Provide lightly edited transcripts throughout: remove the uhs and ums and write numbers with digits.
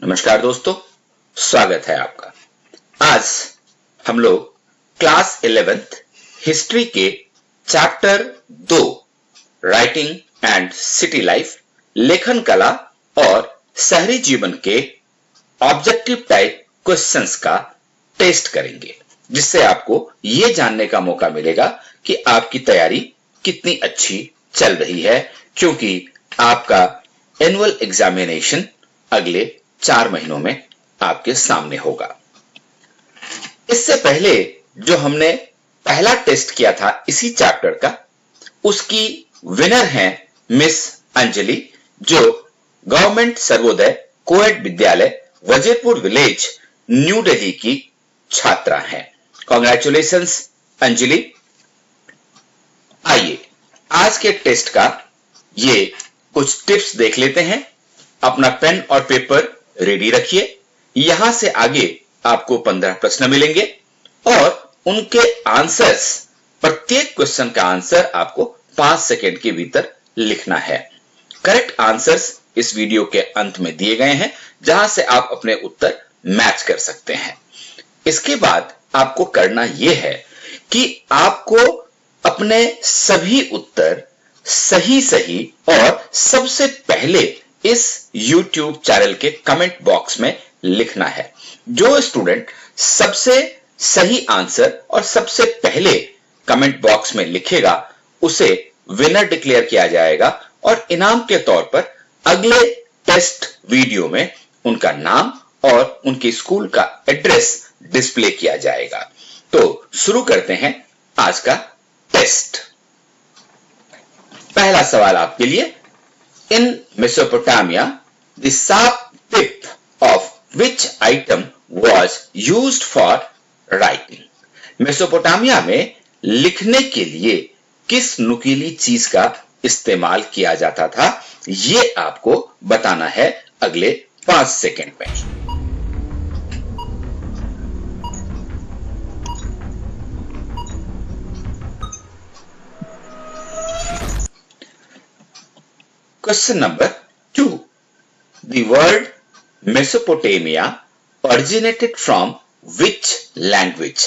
नमस्कार दोस्तों, स्वागत है आपका। आज हम लोग क्लास 11th हिस्ट्री के chapter 2 writing and city life, लेखन कला और शहरी जीवन के ऑब्जेक्टिव टाइप क्वेश्चंस का टेस्ट करेंगे, जिससे आपको ये जानने का मौका मिलेगा कि आपकी तैयारी कितनी अच्छी चल रही है, क्योंकि आपका एनुअल एग्जामिनेशन अगले 4 महीनों में आपके सामने होगा। इससे पहले जो हमने पहला टेस्ट किया था इसी चैप्टर का, उसकी विनर हैं मिस अंजलि, जो गवर्नमेंट सर्वोदय कोएड विद्यालय वजीरपुर विलेज न्यू दिल्ली की छात्रा हैं। कांग्रेचुलेशंस अंजलि। आइए आज के टेस्ट का ये कुछ टिप्स देख लेते हैं। अपना पेन और पेपर रेडी रखिए। यहां से आगे आपको 15 प्रश्न मिलेंगे और उनके आंसर्स, प्रत्येक क्वेश्चन का आंसर आपको 5 सेकंड के भीतर लिखना है। करेक्ट आंसर्स इस वीडियो के अंत में दिए गए हैं, जहां से आप अपने उत्तर मैच कर सकते हैं। इसके बाद आपको करना यह है कि आपको अपने सभी उत्तर सही और सबसे पहले इस YouTube चैनल के कमेंट बॉक्स में लिखना है। जो स्टूडेंट सबसे सही आंसर और सबसे पहले कमेंट बॉक्स में लिखेगा, उसे विनर डिक्लेयर किया जाएगा और इनाम के तौर पर अगले टेस्ट वीडियो में उनका नाम और उनके स्कूल का एड्रेस डिस्प्ले किया जाएगा। तो शुरू करते हैं आज का टेस्ट। पहला सवाल आपके लिए। In Mesopotamia, the sharp tip of which item was used for writing? Mesopotamia में लिखने के लिए किस नुकीली चीज का इस्तेमाल किया जाता था, ये आपको बताना है अगले 5 सेकंड में। Question number 2. The word Mesopotamia originated from which language?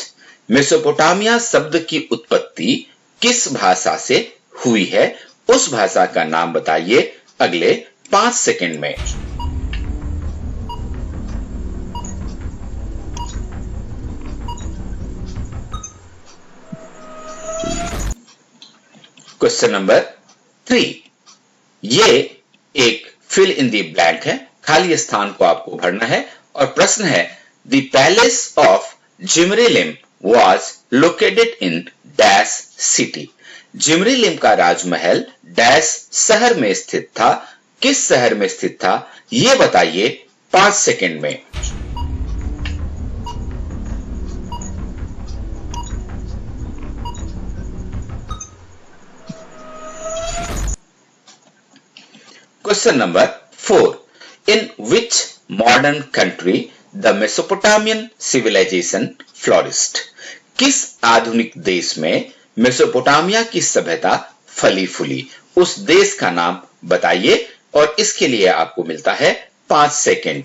Mesopotamia शब्द की उत्पत्ति किस भाषा से हुई है, उस भाषा का नाम बताइए अगले 5 सेकंड में। Question number 3. ये एक फिल इन दी ब्लैंक है, खाली स्थान को आपको भरना है और प्रश्न है the palace of Zimrilim was located in dash city. Zimrilim का राजमहल डैश शहर में स्थित था। किस शहर में स्थित था, यह बताइए 5 सेकंड में। Question number 4. In which modern country the Mesopotamian civilization flourished? किस आधुनिक देश में मेसोपोटामिया की सभ्यता फली फूली, उस देश का नाम बताइए और इसके लिए आपको मिलता है 5 second.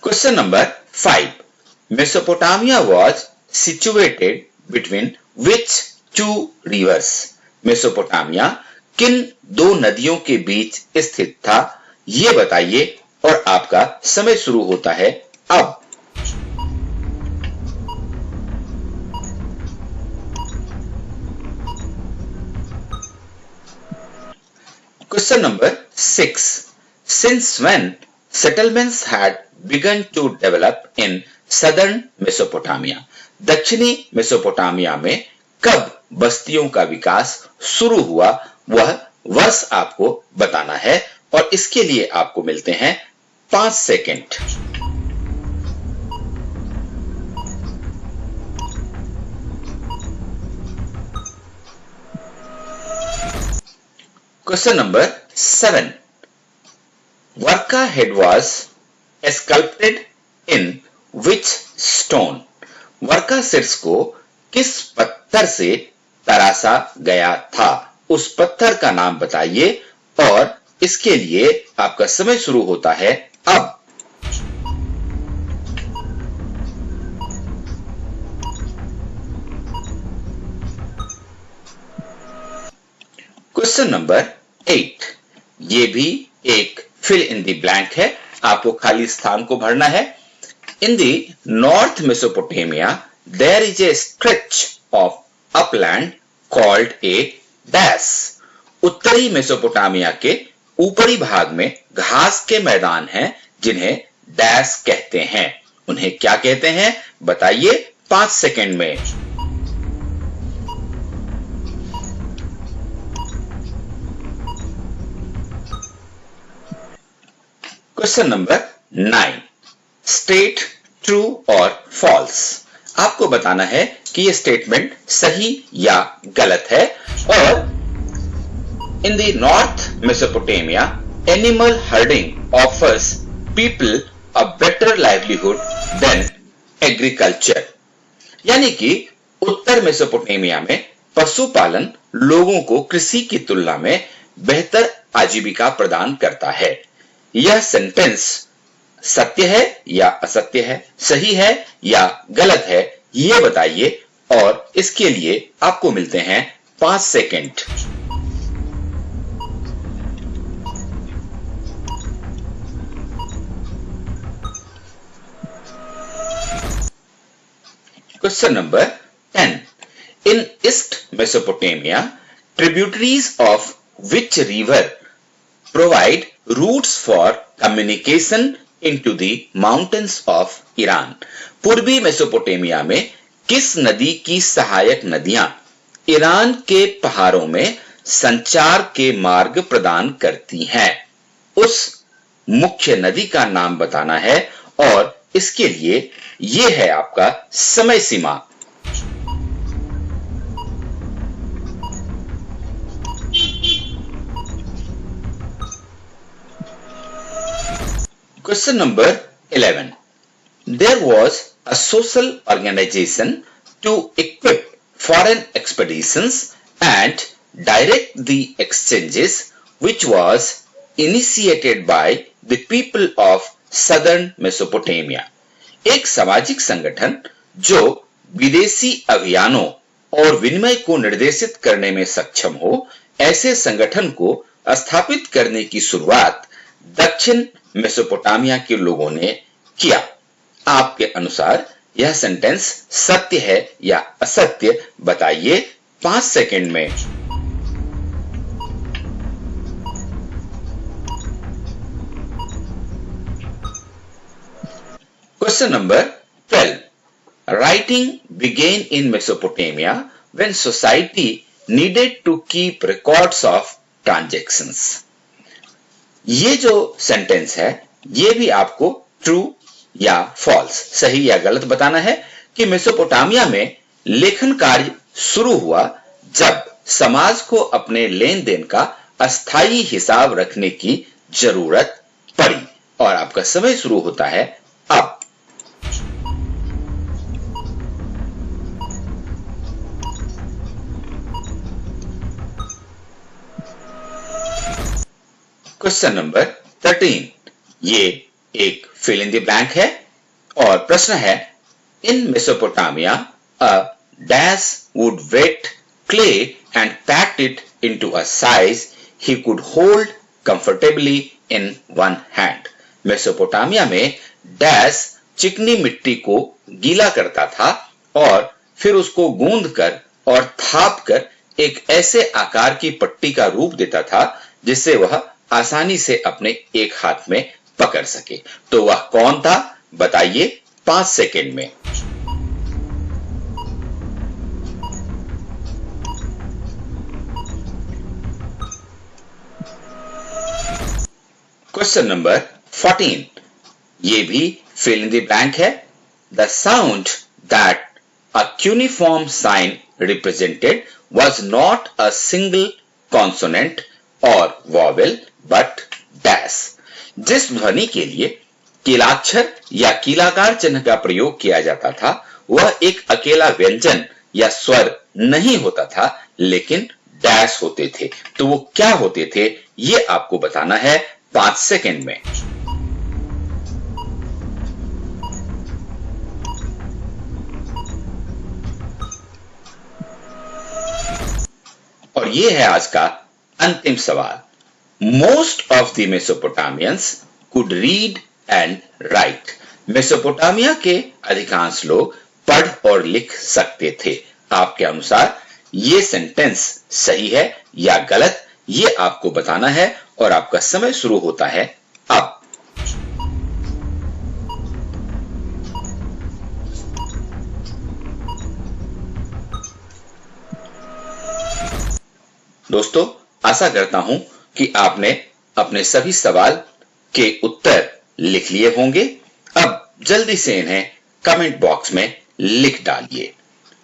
Question number 5. Mesopotamia was situated between which 2 rivers? Mesopotamia किन 2 नदियों के बीच स्थित था, यह बताइए और आपका समय शुरू होता है अब। Question number 6. Since when settlements had begun to develop in southern Mesopotamia? दक्षिणी मेसोपोटामिया में कब बस्तियों का विकास शुरू हुआ, वह वर्ष आपको बताना है और इसके लिए आपको मिलते हैं 5 second. Question number 7. Warka head was sculpted in which stone? Warka शीर्ष को किस पत्थर से तरासा गया था, उस पत्थर का नाम बताइए और इसके लिए आपका समय शुरू होता है अब। क्वेश्चन नंबर 8, ये भी एक फिल इन द ब्लैंक है, आपको खाली स्थान को भरना है। In the north Mesopotamia there is a stretch of upland called a dash. उत्तरी मेसोपोटामिया के ऊपरी भाग में घास के मैदान हैं जिन्हें डैश कहते हैं। उन्हें क्या कहते हैं बताइए 5 सेकंड में। क्वेश्चन नंबर 9, स्टेट ट्रू और फॉल्स। आपको बताना है कि यह स्टेटमेंट सही या गलत है। और in the north Mesopotamia animal herding offers people a better livelihood than agriculture. यानी कि उत्तर मेसोपोटामिया में पशुपालन लोगों को कृषि की तुलना में बेहतर आजीविका प्रदान करता है। यह सेंटेंस सत्य है या असत्य है, सही है या गलत है, यह बताइए और इसके लिए आपको मिलते हैं 5 second. Question number 10, in east Mesopotamia tributaries of which river provide routes for communication into the mountains of Iran। पूर्वी मेसोपोटामिया में किस नदी की सहायक नदियां ईरान के पहाड़ों में संचार के मार्ग प्रदान करती हैं? उस मुख्य नदी का नाम बताना है और इसके लिए यह है आपका समय सीमा। Question number 11. There was a social organization to equip foreign expeditions and direct the exchanges, which was initiated by the people of southern Mesopotamia। एक सामाजिक संगठन जो विदेशी अभियानों और विनिमय को निर्देशित करने में सक्षम हो, ऐसे संगठन को स्थापित करने की शुरुआत दक्षिण मेसोपोटामिया के लोगों ने किया। आपके अनुसार यह सेंटेंस सत्य है या असत्य बताइए 5 सेकंड में। Question number 12, writing began in Mesopotamia when society needed to keep records of transactions. ये जो सेंटेंस है ये भी आपको ट्रू या फॉल्स, सही या गलत बताना है कि मेसोपोटामिया में लेखन कार्य शुरू हुआ जब समाज को अपने लेन देन का अस्थायी हिसाब रखने की जरूरत पड़ी। और आपका समय शुरू होता है अब। क्वेश्चन नंबर 13, ये एक फिल इन द ब्लैंक है और प्रश्न है in Mesopotamia a dash would wet clay and packed it into a size he could hold comfortably in one hand. Mesopotamia में डैश चिकनी मिट्टी को गीला करता था और फिर उसको गूंद कर और थाप कर एक ऐसे आकार की पट्टी का रूप देता था जिससे वह आसानी से अपने एक हाथ में पकड़ सके। तो वह कौन था बताइए 5 सेकंड में। क्वेश्चन नंबर 14, ये भी फिल इन द ब्लैंक है। The sound that a cuneiform sign represented was not a single consonant और वॉवेल बट डैश। जिस ध्वनि के लिए कीलाक्षर या कीलाकार चिन्ह का प्रयोग किया जाता था वह एक अकेला व्यंजन या स्वर नहीं होता था, लेकिन डैश होते थे। तो वो क्या होते थे ये आपको बताना है 5 सेकंड में। और ये है आज का अंतिम सवाल। Most of the मेसोपोटामियंस could read and right. Mesopotamia के अधिकांश लोग पढ़ और लिख सकते थे। आपके अनुसार ये सेंटेंस सही है या गलत, ये आपको बताना है और आपका समय शुरू होता है अब। दोस्तों, आशा करता हूं कि आपने अपने सभी सवाल के उत्तर लिख लिए होंगे। अब जल्दी से इन्हें कमेंट बॉक्स में लिख डालिए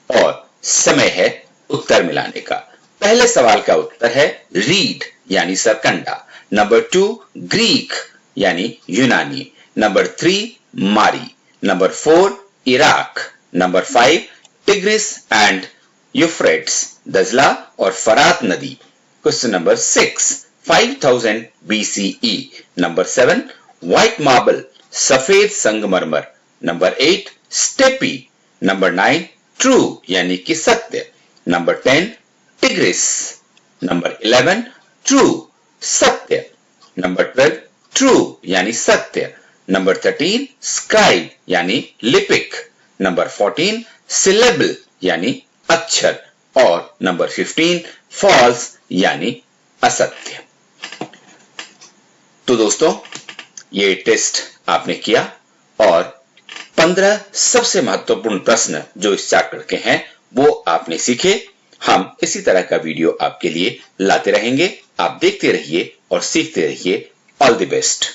और समय है उत्तर मिलाने का। पहले सवाल का उत्तर है रीड यानी सरकंडा, नंबर 2 ग्रीक यानी यूनानी, number 3 Mari, number 4 Iraq, number 5 Tigris and Euphrates, दजला और फरात नदी। Question number 6 5000 BCE, number 7 white marble सफेद संगमरमर, नंबर 8 स्टेपी, नंबर 9 ट्रू यानी कि सत्य, नंबर 10 टिग्रिस, नंबर 11 ट्रू सत्य, नंबर 12 ट्रू यानी सत्य, नंबर 13 स्क्राइब यानी लिपिक, नंबर 14 सिलेबल यानी अक्षर और नंबर 15 फॉल्स यानी असत्य। तो दोस्तों, ये टेस्ट आपने किया और 15 सबसे महत्वपूर्ण प्रश्न जो इस चैप्टर के हैं वो आपने सीखे। हम इसी तरह का वीडियो आपके लिए लाते रहेंगे। आप देखते रहिए और सीखते रहिए। All the best.